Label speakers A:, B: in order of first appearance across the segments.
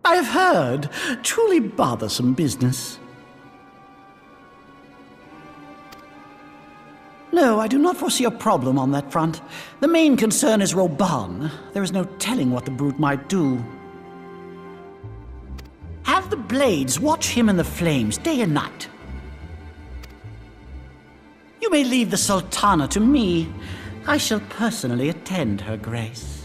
A: I've heard. Truly bothersome business. No, I do not foresee a problem on that front. The main concern is Roban. There is no telling what the brute might do. Have the blades watch him in the flames day and night. You may leave the Sultana to me. I shall personally attend her grace.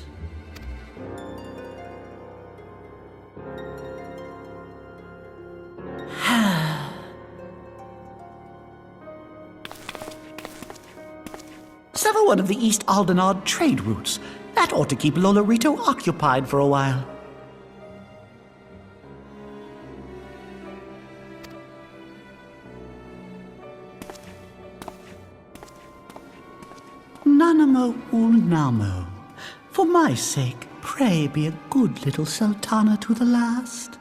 A: Sever one of the East Aldenard trade routes. That ought to keep Lolorito occupied for a while. Nanamo ulnamo. For my sake, pray be a good little Sultana to the last.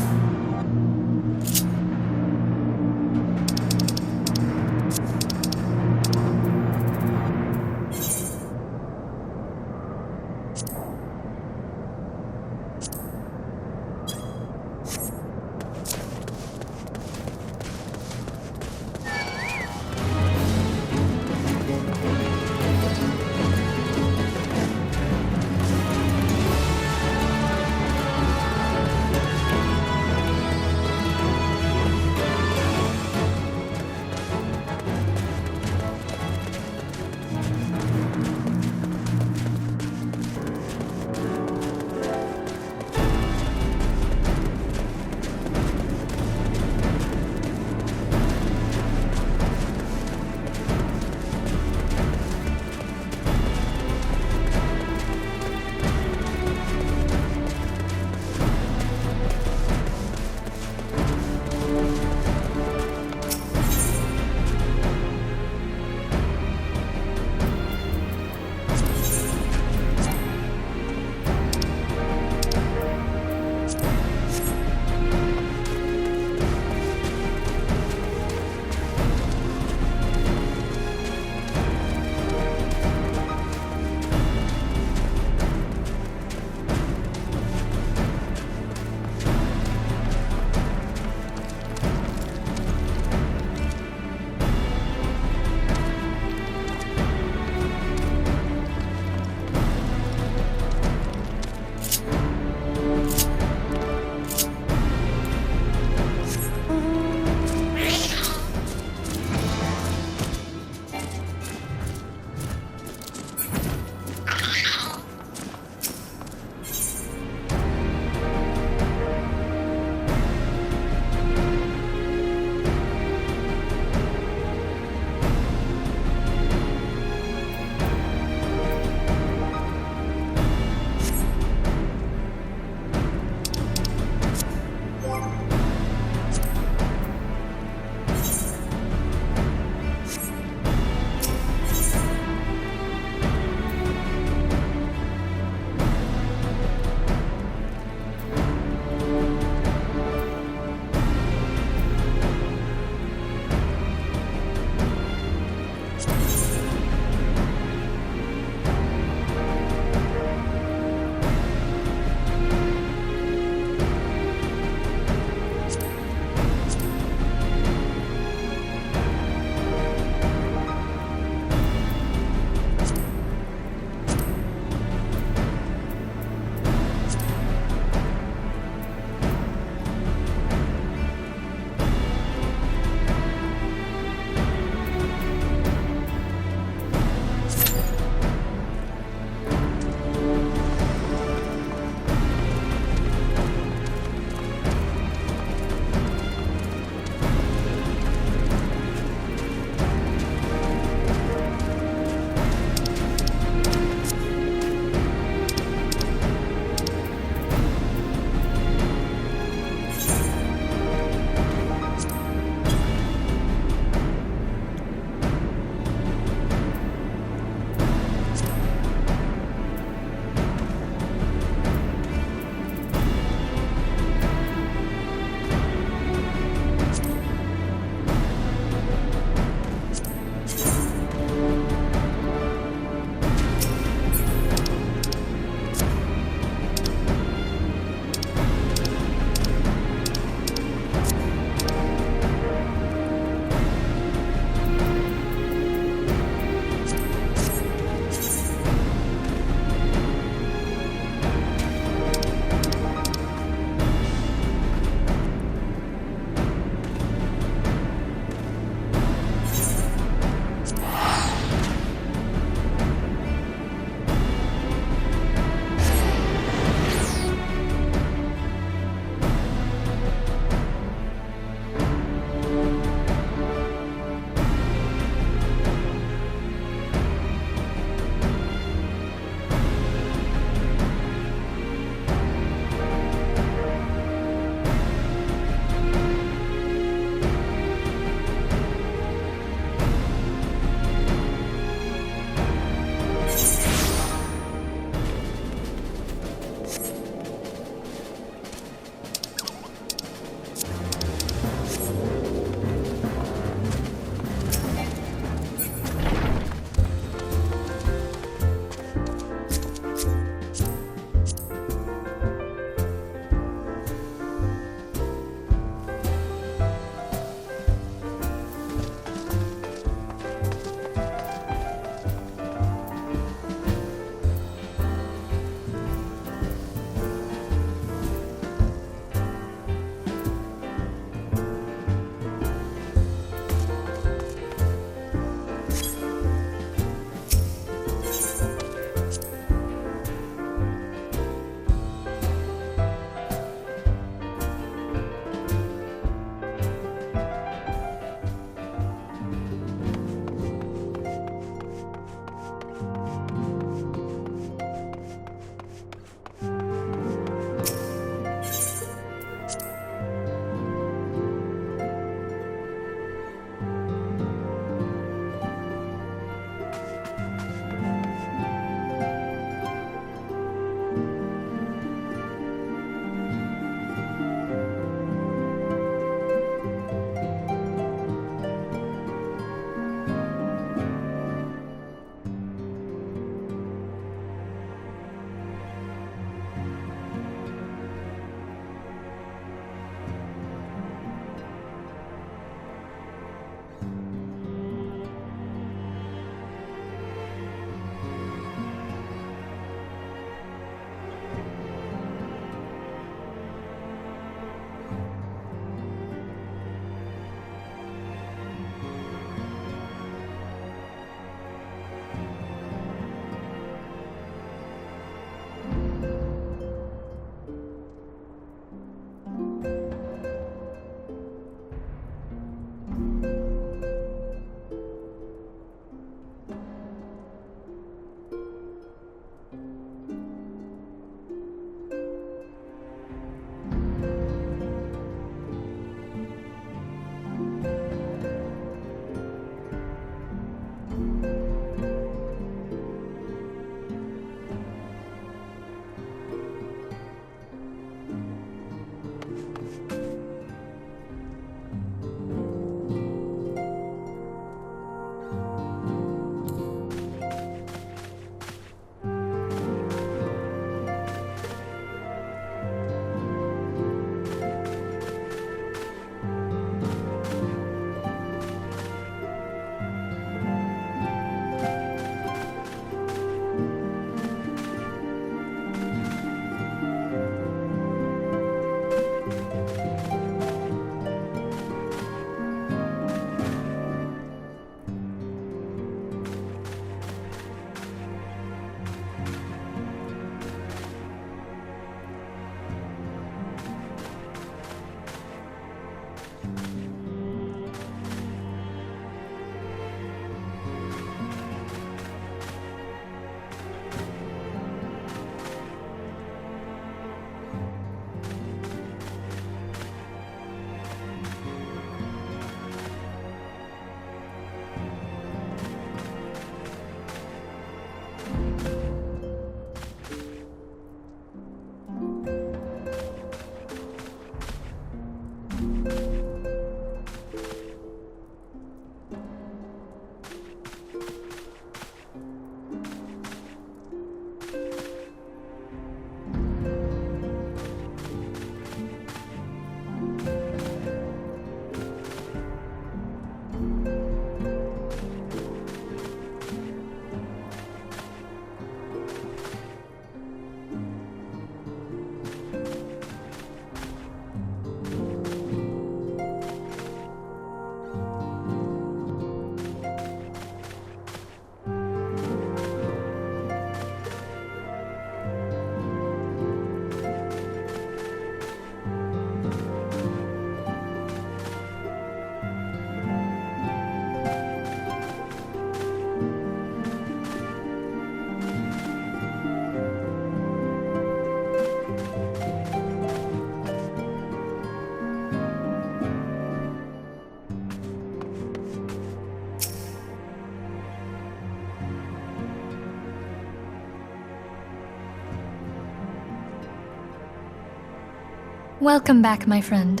B: Welcome back, my friend.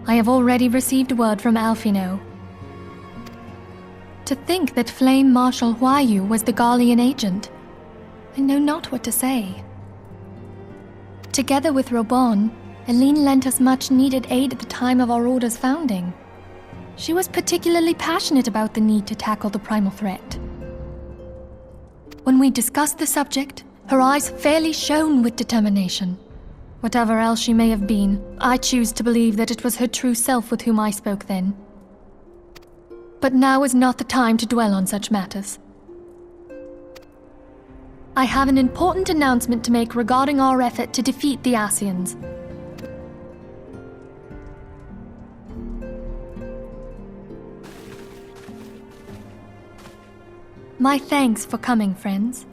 B: I have already received word from Alfino. To think that Flame Marshal Huayu was the Garlean agent, I know not what to say. Together with Robon, Eline lent us much-needed aid at the time of our Order's founding. She was particularly passionate about the need to tackle the primal threat. When we discussed the subject, her eyes fairly shone with determination. Whatever else she may have been, I choose to believe that it was her true self with whom I spoke then. But now is not the time to dwell on such matters. I have an important announcement to make regarding our effort to defeat the Ascians. My thanks for coming, friends.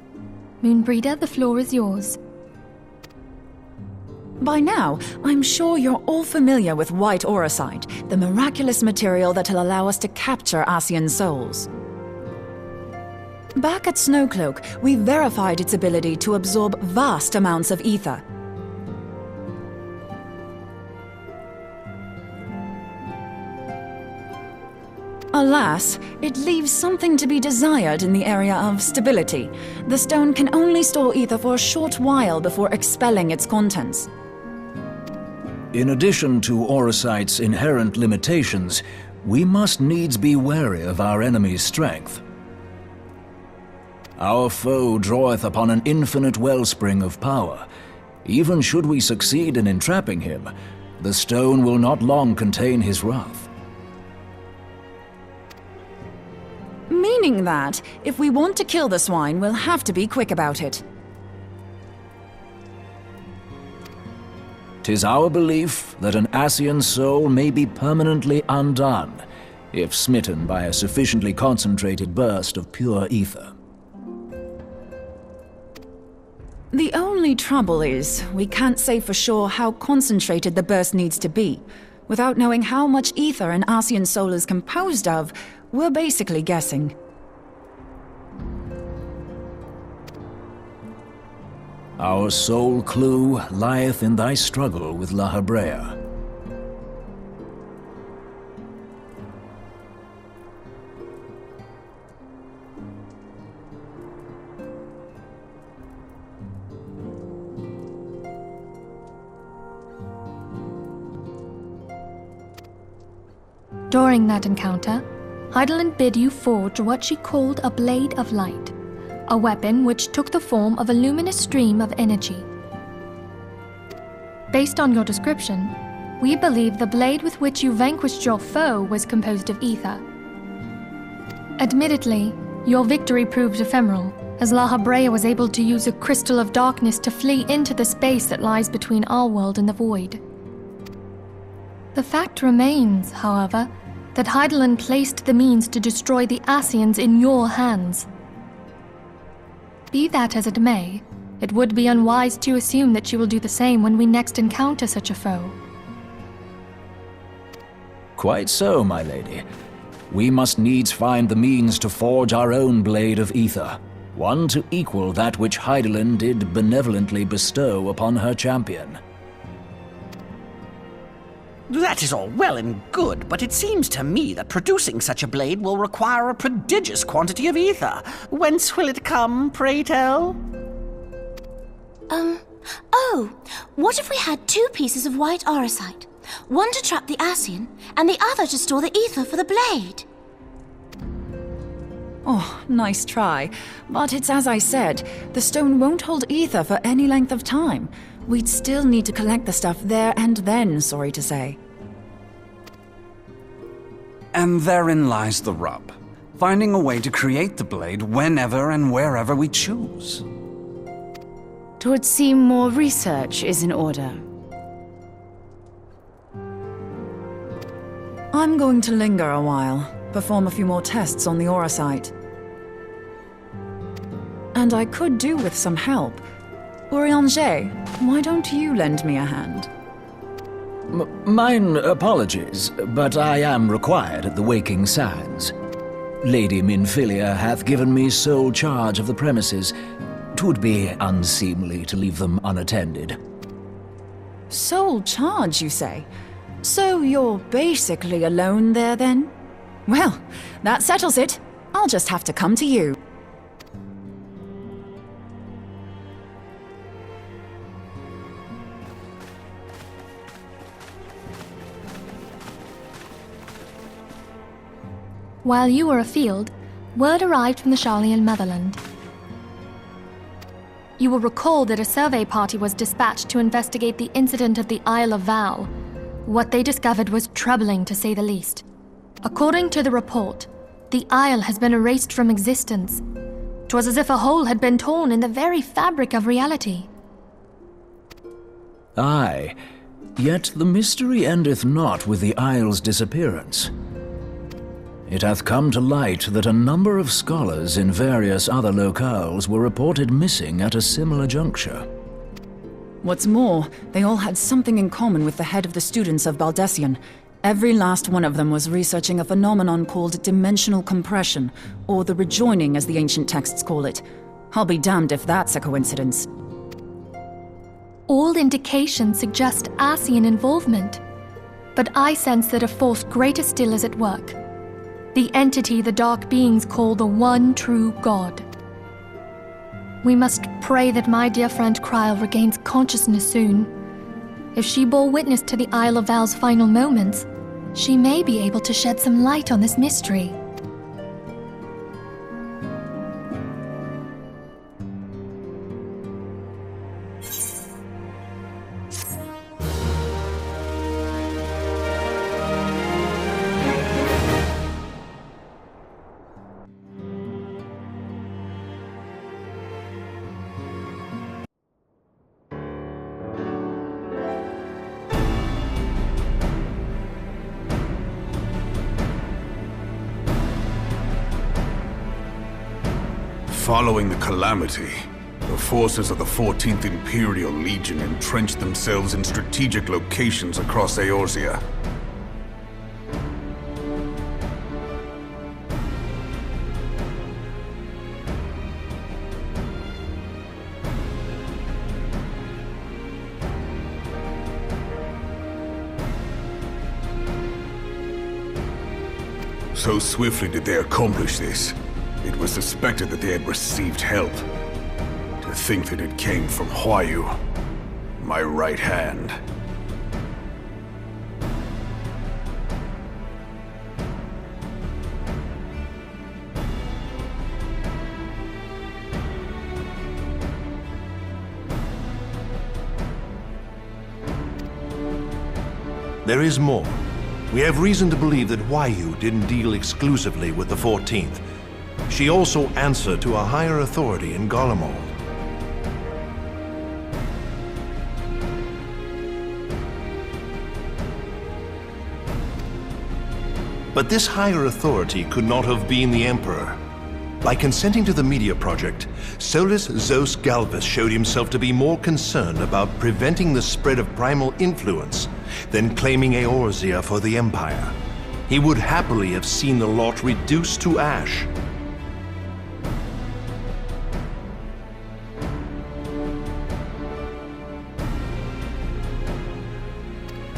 B: Moonbreeder, the floor is yours.
C: By now, I'm sure you're all familiar with white auracite, the miraculous material that'll allow us to capture Ascian souls. Back at Snowcloak, we verified its ability to absorb vast amounts of ether. Alas, it leaves something to be desired in the area of stability. The stone can only store ether for a short while before expelling its contents.
D: In addition to auracite's inherent limitations, we must needs be wary of our enemy's strength. Our foe draweth upon an infinite wellspring of power. Even should we succeed in entrapping him, the stone will not long contain his wrath.
C: Meaning that, if we want to kill the swine, we'll have to be quick about it.
D: 'Tis our belief that an Ascian soul may be permanently undone, if smitten by a sufficiently concentrated burst of pure ether.
C: The only trouble is, we can't say for sure how concentrated the burst needs to be. Without knowing how much ether an Ascian soul is composed of, we're basically guessing.
D: Our sole clue lieth in thy struggle with La Habrea.
B: During that encounter, Heidelin bid you forge what she called a Blade of Light, a weapon which took the form of a luminous stream of energy. Based on your description, we believe the blade with which you vanquished your foe was composed of ether. Admittedly, your victory proved ephemeral, as La Habrea was able to use a crystal of darkness to flee into the space that lies between our world and the void. The fact remains, however, that Heidelin placed the means to destroy the Ascians in your hands. Be that as it may, it would be unwise to assume that she will do the same when we next encounter such a foe.
D: Quite so, my lady. We must needs find the means to forge our own blade of ether, one to equal that which Heidelin did benevolently bestow upon her champion.
E: That is all well and good, but it seems to me that producing such a blade will require a prodigious quantity of ether. Whence will it come, pray tell?
F: Oh, what if we had two pieces of white auracite? One to trap the Ascian, and the other to store the ether for the blade.
C: Oh, nice try. But it's as I said, the stone won't hold ether for any length of time. We'd still need to collect the stuff there and then, sorry to say.
G: And therein lies the rub. Finding a way to create the blade whenever and wherever we choose.
H: 'Twould seem more research is in order.
C: I'm going to linger a while, perform a few more tests on the auracite. And I could do with some help. Urianger, why don't you lend me a hand?
D: Mine apologies, but I am required at the Waking Sands. Lady Minfilia hath given me sole charge of the premises. 'Twould be unseemly to leave them unattended.
C: Sole charge, you say? So you're basically alone there, then? Well, that settles it. I'll just have to come to you.
B: While you were afield, word arrived from the Sharlayan motherland. You will recall that a survey party was dispatched to investigate the incident at the Isle of Val. What they discovered was troubling, to say the least. According to the report, the isle has been erased from existence. 'Twas as if a hole had been torn in the very fabric of reality.
D: Aye, yet the mystery endeth not with the isle's disappearance. It hath come to light that a number of scholars in various other locales were reported missing at a similar juncture.
C: What's more, they all had something in common with the head of the students of Baldessian. Every last one of them was researching a phenomenon called dimensional compression, or the rejoining as the ancient texts call it. I'll be damned if that's a coincidence.
B: All indications suggest Ascian involvement, but I sense that a force greater still is at work. The entity the dark beings call the one true God. We must pray that my dear friend Kryl regains consciousness soon. If she bore witness to the Isle of Val's final moments, she may be able to shed some light on this mystery.
I: Following the calamity, the forces of the 14th Imperial Legion entrenched themselves in strategic locations across Eorzea. So swiftly did they accomplish this. It was suspected that they had received help. To think that it came from Huayu, my right hand.
J: There is more. We have reason to believe that Huayu didn't deal exclusively with the 14th. She also answered to a higher authority in Garlemald. But this higher authority could not have been the Emperor. By consenting to the Media Project, Solus Zos Galvus showed himself to be more concerned about preventing the spread of primal influence than claiming Eorzea for the Empire. He would happily have seen the lot reduced to ash.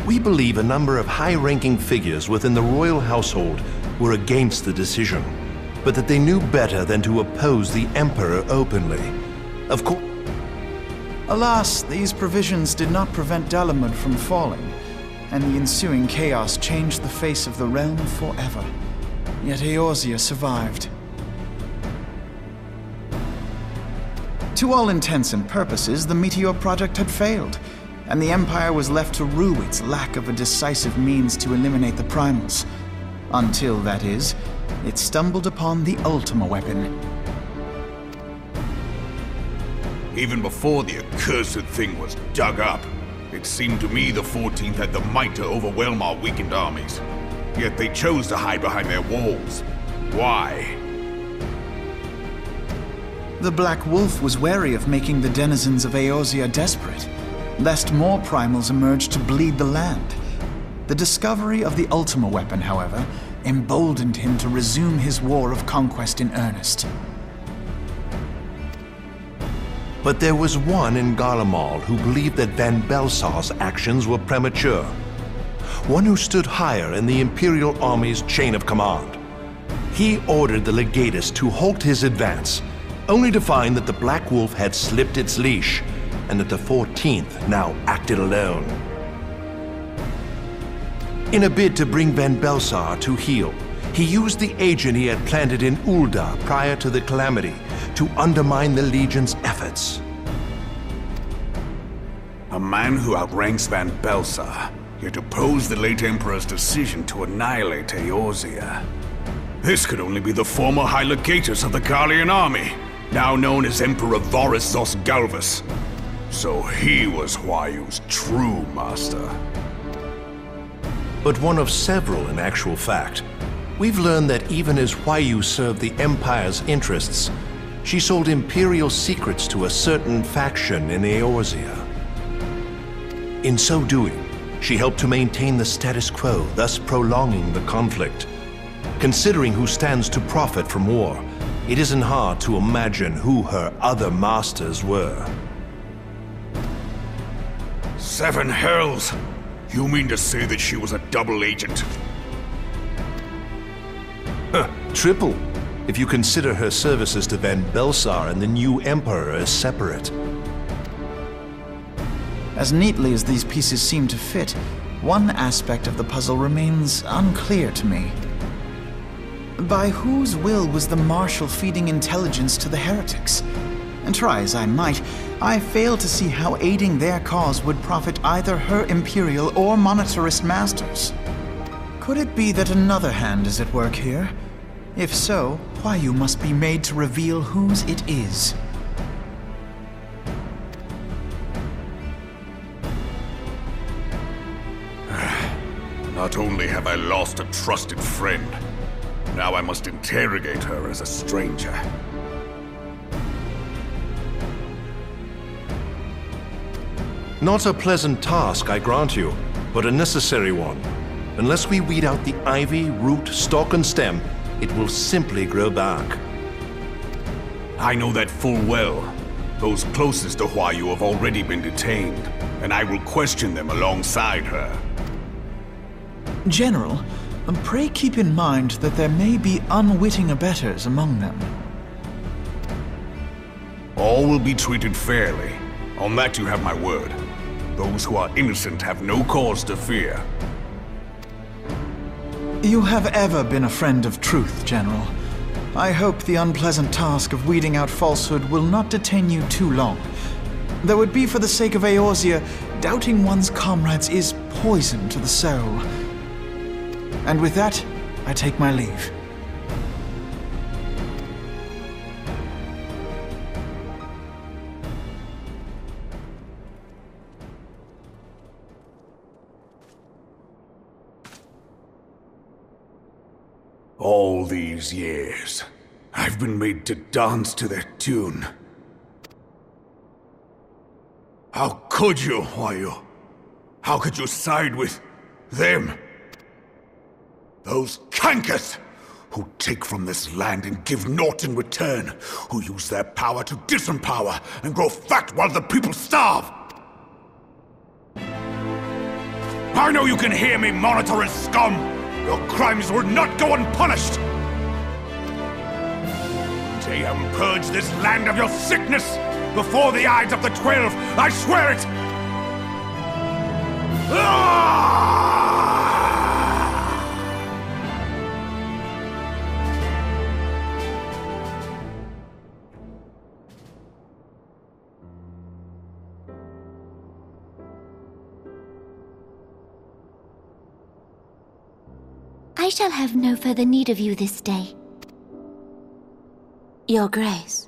J: We believe a number of high-ranking figures within the royal household were against the decision, but that they knew better than to oppose the Emperor openly. Of course.
K: Alas, these provisions did not prevent Dalamud from falling, and the ensuing chaos changed the face of the realm forever. Yet Eorzea survived. To all intents and purposes, the Meteor Project had failed, and the Empire was left to rue its lack of a decisive means to eliminate the primals. Until, that is, it stumbled upon the Ultima weapon.
I: Even before the accursed thing was dug up, it seemed to me the 14th had the might to overwhelm our weakened armies. Yet they chose to hide behind their walls. Why?
K: The Black Wolf was wary of making the denizens of Eorzea desperate, lest more primals emerge to bleed the land. The discovery of the Ultima weapon, however, emboldened him to resume his war of conquest in earnest.
J: But there was one in Garlemald who believed that Van Belsar's actions were premature. One who stood higher in the Imperial Army's chain of command. He ordered the legatus to halt his advance, only to find that the Black Wolf had slipped its leash, and that the 14th now acted alone. In a bid to bring Van Belsar to heel, he used the agent he had planted in Ul'dah prior to the Calamity to undermine the Legion's efforts.
I: A man who outranks Van Belsar, yet opposed the late Emperor's decision to annihilate Eorzea. This could only be the former High Legatus of the Garlean army, now known as Emperor Varus Zos Galvus. So he was Huayu's true master.
J: But one of several in actual fact. We've learned that even as Huayu served the Empire's interests, she sold Imperial secrets to a certain faction in Eorzea. In so doing, she helped to maintain the status quo, thus prolonging the conflict. Considering who stands to profit from war, it isn't hard to imagine who her other masters were.
I: 7 hells! You mean to say that she was a double agent?
J: Triple, if you consider her services to Van Belsar and the new Emperor as separate.
K: As neatly as these pieces seem to fit, one aspect of the puzzle remains unclear to me. By whose will was the Marshal feeding intelligence to the heretics? And try as I might, I fail to see how aiding their cause would profit either her Imperial or Monetarist masters. Could it be that another hand is at work here? If so, Huayu must be made to reveal whose it is.
I: Not only have I lost a trusted friend, now I must interrogate her as a stranger.
J: Not a pleasant task, I grant you, but a necessary one. Unless we weed out the ivy, root, stalk, and stem, it will simply grow back.
I: I know that full well. Those closest to Huayu have already been detained, and I will question them alongside her.
K: General, pray keep in mind that there may be unwitting abettors among them.
I: All will be treated fairly. On that you have my word. Those who are innocent have no cause to fear.
K: You have ever been a friend of truth, General. I hope the unpleasant task of weeding out falsehood will not detain you too long. Though it be for the sake of Eorzea, doubting one's comrades is poison to the soul. And with that, I take my leave.
I: All these years, I've been made to dance to their tune. How could you, Huayu? How could you side with them? Those cankers who take from this land and give naught in return, who use their power to disempower and grow fat while the people starve. I know you can hear me, monetarist scum! Your crimes will not go unpunished! Tayam, purge this land of your sickness! Before the eyes of the 12, I swear it!
F: I shall have no further need of you this day. Your Grace.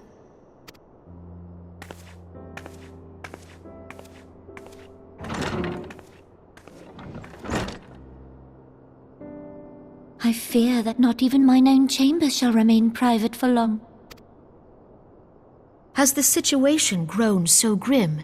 F: I fear that not even mine own chambers shall remain private for long.
L: Has the situation grown so grim?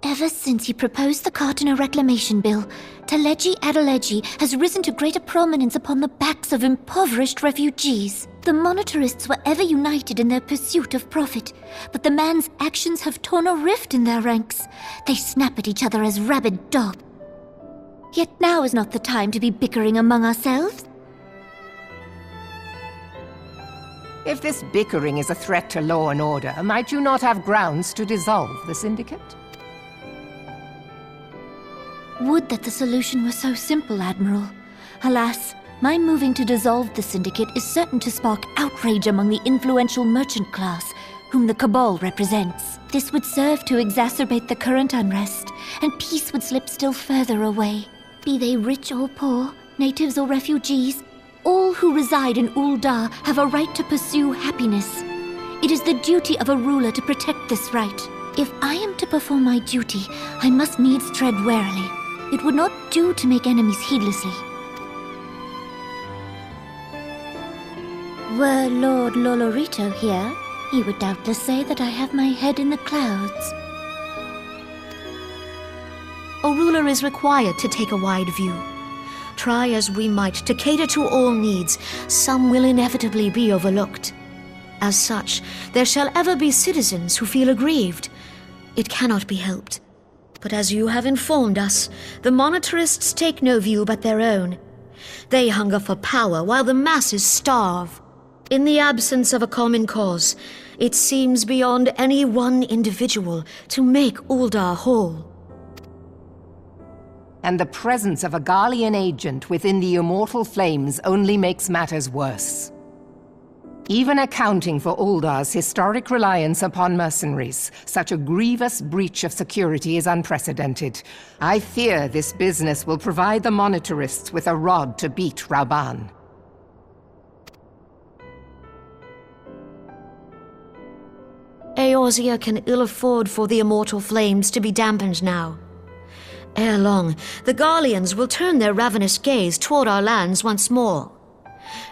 F: Ever Ever since he proposed the Cartiner Reclamation Bill, Teleji Adeleji has risen to greater prominence upon the backs of impoverished refugees. The monetarists were ever united in their pursuit of profit, but the man's actions have torn a rift in their ranks. They snap at each other as rabid dogs. Yet now is not the time to be bickering among ourselves.
M: If this bickering is a threat to law and order, might you not have grounds to dissolve the syndicate?
F: Would that the solution were so simple, Admiral. Alas, my moving to dissolve the syndicate is certain to spark outrage among the influential merchant class, whom the Cabal represents. This would serve to exacerbate the current unrest, and peace would slip still further away. Be they rich or poor, natives or refugees, all who reside in Ul'dah have a right to pursue happiness. It is the duty of a ruler to protect this right. If I am to perform my duty, I must needs tread warily. It would not do to make enemies heedlessly. Were Lord Lolorito here, he would doubtless say that I have my head in the clouds.
L: A ruler is required to take a wide view. Try as we might to cater to all needs, some will inevitably be overlooked. As such, there shall ever be citizens who feel aggrieved. It cannot be helped. But as you have informed us, the monetarists take no view but their own. They hunger for power while the masses starve. In the absence of a common cause, it seems beyond any one individual to make Ul'dah whole.
M: And the presence of a Garlean agent within the Immortal Flames only makes matters worse. Even accounting for Ul'dah's historic reliance upon mercenaries, such a grievous breach of security is unprecedented. I fear this business will provide the monetarists with a rod to beat Rauban.
L: Eorzea can ill afford for the Immortal Flames to be dampened now. Ere long, the Garleans will turn their ravenous gaze toward our lands once more.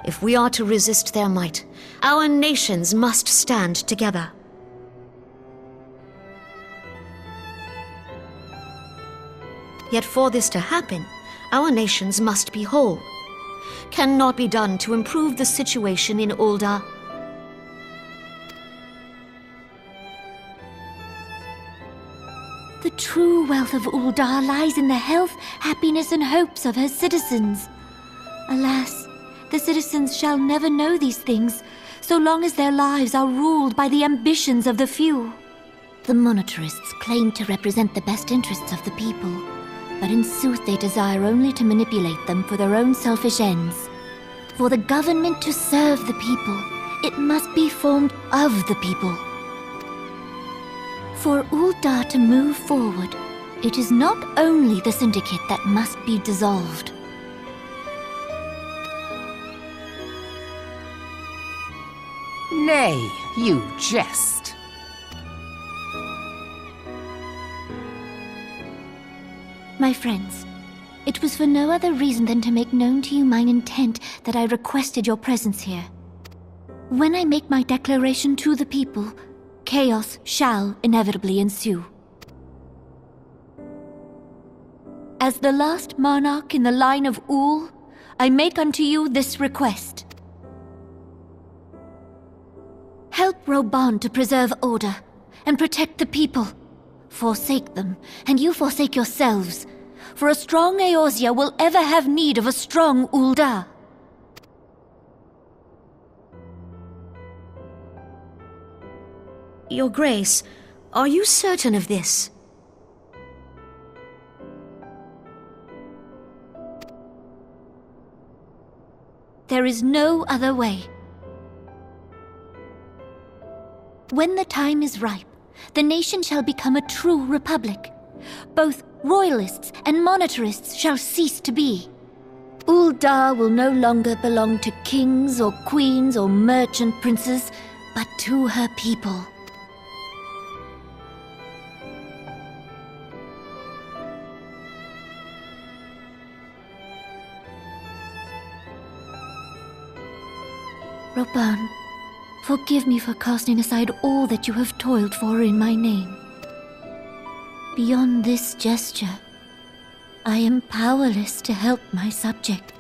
L: If we are to resist their might, our nations must stand together. Yet for this to happen, our nations must be whole. Cannot be done to improve the situation in Ul'dah.
F: The true wealth of Ul'dah lies in the health, happiness, and hopes of her citizens. Alas, the citizens shall never know these things, so long as their lives are ruled by the ambitions of the few. The monetarists claim to represent the best interests of the people, but in sooth they desire only to manipulate them for their own selfish ends. For the government to serve the people, it must be formed of the people. For Ul'dah to move forward, it is not only the syndicate that must be dissolved.
M: Nay, you jest.
F: My friends, it was for no other reason than to make known to you mine intent that I requested your presence here. When I make my declaration to the people, chaos shall inevitably ensue. As the last monarch in the line of Ul, I make unto you this request. Help Rauban to preserve order and protect the people. Forsake them, and you forsake yourselves, for a strong Eorzea will ever have need of a strong Ul'dah.
L: Your Grace, are you certain of this?
F: There is no other way. When the time is ripe, the nation shall become a true republic. Both royalists and monetarists shall cease to be. Ul'dah will no longer belong to kings or queens or merchant princes, but to her people. Rauban, forgive me for casting aside all that you have toiled for in my name. Beyond this gesture, I am powerless to help my subject.